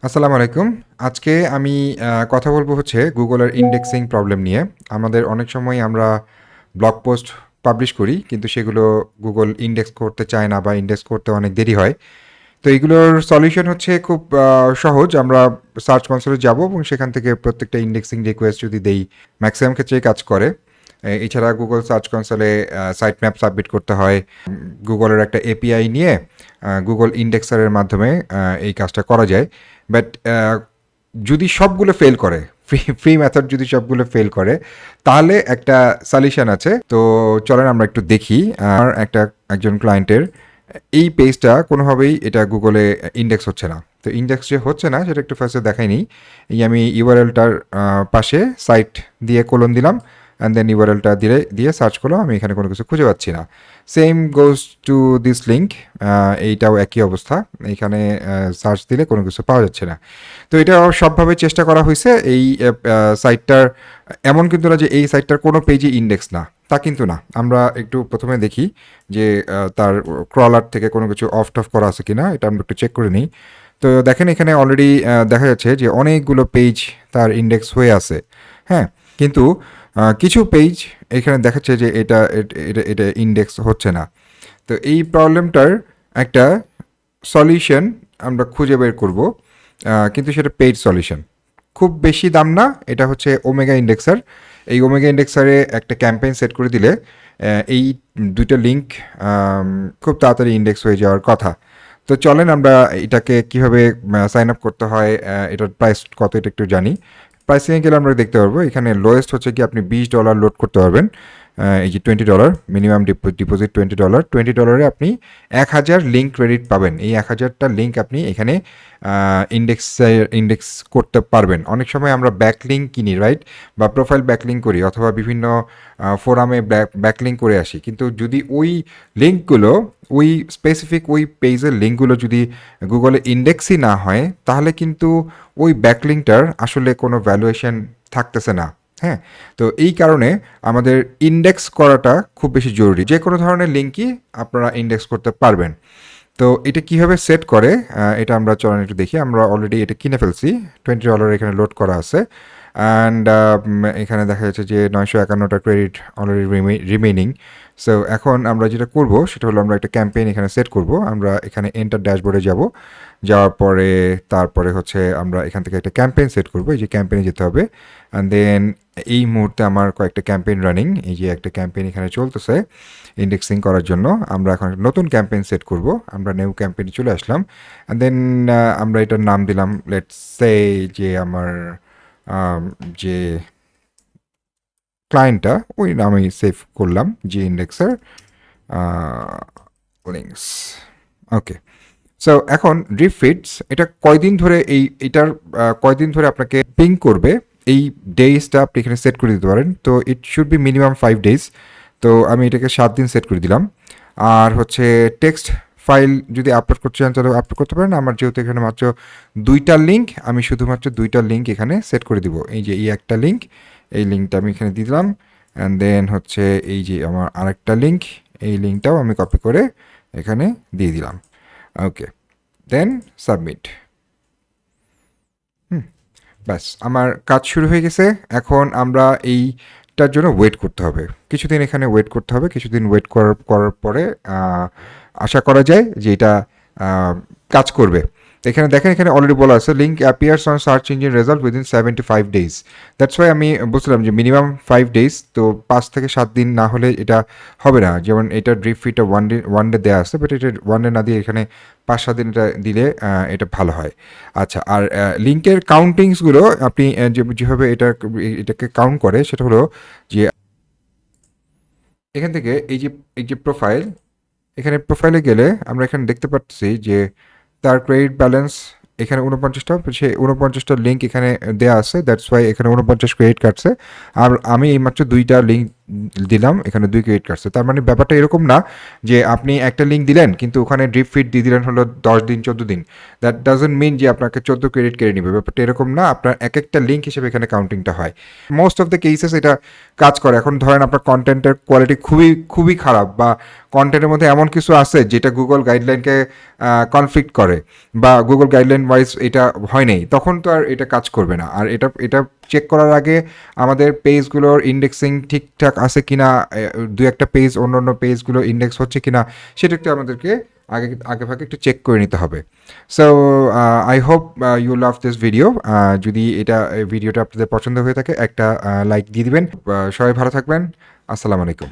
আসসালামু আলাইকুম। আজকে আমি কথা বলবো হচ্ছে গুগলের ইন্ডেক্সিং প্রবলেম নিয়ে। আমাদের অনেক সময় আমরা ব্লগ পোস্ট পাবলিশ করি, কিন্তু সেগুলো গুগল ইন্ডেক্স করতে চায় না বা ইন্ডেক্স করতে অনেক দেরি হয়। তো এগুলোর সলিউশন হচ্ছে খুব সহজ। আমরা সার্চ কনসোলে যাব এবং সেখান থেকে প্রত্যেকটা ইন্ডেক্সিং রিকোয়েস্ট যদি দেই, ম্যাক্সিমাম ক্ষেত্রেই কাজ করে। এছাড়া গুগল সার্চ কনসোলে সাইট ম্যাপ সাবমিট করতে হয়। গুগলের একটা এপিআই নিয়ে গুগল ইন্ডেক্সারের মাধ্যমে এই কাজটা করা যায়। বাট যদি সবগুলো ফেল করে, ফ্রি ফ্রি মেথড যদি সবগুলো ফেল করে, তাহলে একটা সলিউশন আছে। তো চলেন আমরা একটু দেখি। আমার একজন ক্লায়েন্টের এই পেজটা কোনোভাবেই এটা গুগলে ইন্ডেক্স হচ্ছে না। তো ইন্ডেক্স যে হচ্ছে না সেটা একটু ফার্স্টে দেখাই নিই। এই আমি ইউআরএলটার পাশে সাইট দিয়ে কোলন দিলাম, অ্যান্ড দেন ইউআরএলটা দিয়ে সার্চ করলাম। আমি এখানে কোনো কিছু খুঁজে পাচ্ছি না। Same goes to this link. এইটাও একই অবস্থা। এখানে সার্চ দিলে কোনো কিছু পাওয়া যাচ্ছে না। তো এটা সবভাবে চেষ্টা করা হয়েছে। এই সাইটটার এমন কিন্তু না যে এই সাইটটার কোনো পেজই ইন্ডেক্স না, তা কিন্তু না। আমরা একটু প্রথমে দেখি যে তার ক্রলার থেকে কোনো কিছু অফ টফ করা আছে কিনা, এটা আমরা একটু চেক করে নিই। তো দেখেন এখানে অলরেডি দেখা যাচ্ছে যে অনেকগুলো পেজ তার ইন্ডেক্স হয়ে আছে। হ্যাঁ, কিন্তু কিছু পেজ এখানে দেখাচ্ছে যে এটা ইন্ডেক্স হচ্ছে না। তো এই প্রবলেমটার একটা সলিউশন আমরা খুঁজে বের করব, কিন্তু সেটা পেইড সলিউশন। খুব বেশি দাম না, এটা হচ্ছে ওমেগা ইন্ডেক্সার। এই ওমেগা ইন্ডেক্সারে একটা ক্যাম্পেইন সেট করে দিলে এই দুইটা লিঙ্ক খুব তাড়াতাড়ি ইন্ডেক্স হয়ে যাওয়ার কথা। তো চলেন আমরা এটাকে কিভাবে সাইন আপ করতে হয়, এটার প্রাইস কত এটা একটু জানি। প্রাইসিংয়ে গেলে আমরা দেখতে পারবো এখানে লোয়েস্ট হচ্ছে কি আপনি $20 লোড করতে পারবেন। এই যে $20 মিনিমাম ডিপোজিট, $20 আপনি 1000 লিঙ্ক ক্রেডিট পাবেন। এই 1000টা লিঙ্ক আপনি এখানে ইন্ডেক্স করতে পারবেন। অনেক সময় আমরা ব্যাকলিঙ্ক কিনি, রাইট, বা প্রোফাইল ব্যাকলিঙ্ক করি, অথবা বিভিন্ন ফোরামে ব্যাকলিঙ্ক করে আসি। কিন্তু যদি ওই লিঙ্কগুলো, ওই স্পেসিফিক ওই পেজের লিঙ্কগুলো যদি গুগলে ইন্ডেক্সই না হয়, তাহলে কিন্তু ওই ব্যাকলিঙ্কটার আসলে কোনো ভ্যালুয়েশন থাকতেছে না। হ্যাঁ, তো এই কারণে আমাদের ইন্ডেক্স করাটা খুব বেশি জরুরি। যে কোনো ধরনের লিঙ্কই আপনারা ইন্ডেক্স করতে পারবেন। তো এটা কিভাবে সেট করে, এটা আমরা চলেন একটু দেখি। আমরা অলরেডি এটা কিনে ফেলছি, $20 এখানে লোড করা আছে। অ্যান্ড এখানে দেখা যাচ্ছে যে 951টা ক্রেডিট অলরেডি রিমেইনিং। সো এখন আমরা যেটা করব সেটা হলো আমরা একটা ক্যাম্পেইন এখানে সেট করব। আমরা এখানে এন্টার ড্যাশবোর্ডে যাব। যাওয়ার পরে তারপরে হচ্ছে আমরা এখান থেকে একটা ক্যাম্পেইন সেট করব। এই যে ক্যাম্পেইনে যেতে হবে, অ্যান্ড দেন এই মুহূর্তে আমার কয়েকটা ক্যাম্পেইন রানিং। এই যে একটা ক্যাম্পেইন এখানে চলতেছে ইন্ডেক্সিং করার জন্য। আমরা এখন একটা নতুন ক্যাম্পেইন সেট করব। আমরা নিউ ক্যাম্পেইনে চলে আসলাম, অ্যান্ড দেন আমরা এটার নাম দিলাম, লেটস সে যে আমার যে ক্লায়েন্টটা ওই নামেই সেভ করলাম, যে ইন্ডেক্সার লিঙ্কস। ওকে। সো এখন রিফিটস এটা কয়দিন ধরে এটার কয়দিন ধরে আপনাকে পিং করবে, এই ডেজটা আপনি এখানে সেট করে দিতে পারেন। তো it should be minimum 5 days। তো আমি এটাকে 7 দিন সেট করে দিলাম। আর হচ্ছে টেক্সট ফাইল যদি আপলোড করতে চান তাহলে আপলোড করতে পারেন। আমার যেহেতু এখানে মাত্র 2টা লিঙ্ক, আমি শুধুমাত্র 2টা লিঙ্ক এখানে সেট করে দিব। এই যে এই একটা লিঙ্ক, এই লিঙ্কটা আমি এখানে দিয়ে দিলাম। অ্যান্ড দেন হচ্ছে এই যে আমার আরেকটা লিঙ্ক, এই লিঙ্কটাও আমি কপি করে এখানে দিয়ে দিলাম। ওকে, দেন সাবমিট। ব্যাস, আমার কাজ শুরু হয়ে গেছে। এখন আমরা এইটার জন্য ওয়েট করতে হবে, কিছুদিন এখানে ওয়েট করতে হবে। কিছুদিন ওয়েট করার পরে আশা করা যায় যে এটা কাজ করবে। এখানে দেখেন, এখানে অলরেডি বলা আছে link appears on search engine result within 75 days। That's why আমি বলছিলাম যে মিনিমাম 5 days। তো 5 থেকে 7 দিন না হলে এটা হবে না। যেমন এটা ড্রিপ ফিটা ওয়ান ডে দেওয়া আছে, বাট এটা ওয়ান ডে না দিয়ে এখানে 5-7 দিন এটা দিলে এটা ভালো হয়। আচ্ছা, আর লিঙ্কের কাউন্টিংসগুলো আপনি যেভাবে এটাকে কাউন্ট করে সেটা হলো যে এখান থেকে এই যে প্রোফাইল, এখানে প্রোফাইলে গেলে আমরা এখানে দেখতে পাচ্ছি যে তার ক্রেডিট ব্যালেন্স এখানে 49টা, সে 49টা লিঙ্ক এখানে দেওয়া আছে। দ্যাটস ওয়াই এখানে 49 ক্রেডিট কাটছে। আর আমি এইমাত্র 2টা লিঙ্ক দিলাম, এখানে 2 ক্রেডিট কাটছে। তার মানে ব্যাপারটা এরকম না যে আপনি একটা লিঙ্ক দিলেন কিন্তু ওখানে ড্রিপ ফিড দিয়ে দিলেন হলো 10 দিন 14 দিন। দ্যাট ডাজন্ট মিন যে আপনাকে 14 ক্রেডিট কেড়ে নিবে। ব্যাপারটা এরকম না, আপনার একেকটা লিঙ্ক হিসেবে এখানে কাউন্টিংটা হয়। মোস্ট অফ দ্য কেসেস এটা কাজ করে। এখন ধরেন আপনার কনটেন্টের কোয়ালিটি খুবই খারাপ, বা কনটেন্টের মধ্যে এমন কিছু আছে যেটা গুগল গাইডলাইনকে কনফ্লিক্ট করে, বা গুগল গাইডলাইন ওয়াইজ এটা হয় নাই, তখন তো আর এটা কাজ করবে না। আর এটা চেক করার আগে আমাদের পেজগুলোর ইন্ডেক্সিং ঠিকঠাক আছে কিনা, দু একটা পেজ অন্য পেজগুলো ইন্ডেক্স হচ্ছে কিনা, সেটা একটু আমাদেরকে আগে ভাগে একটু চেক করে নিতে হবে। So I hope you love this video. যদি ভিডিওটা আপনাদের পছন্দ হয়ে থাকে একটা লাইক দিয়ে দিবেন। সবাই ভালো থাকবেন। আসসালামু আলাইকুম।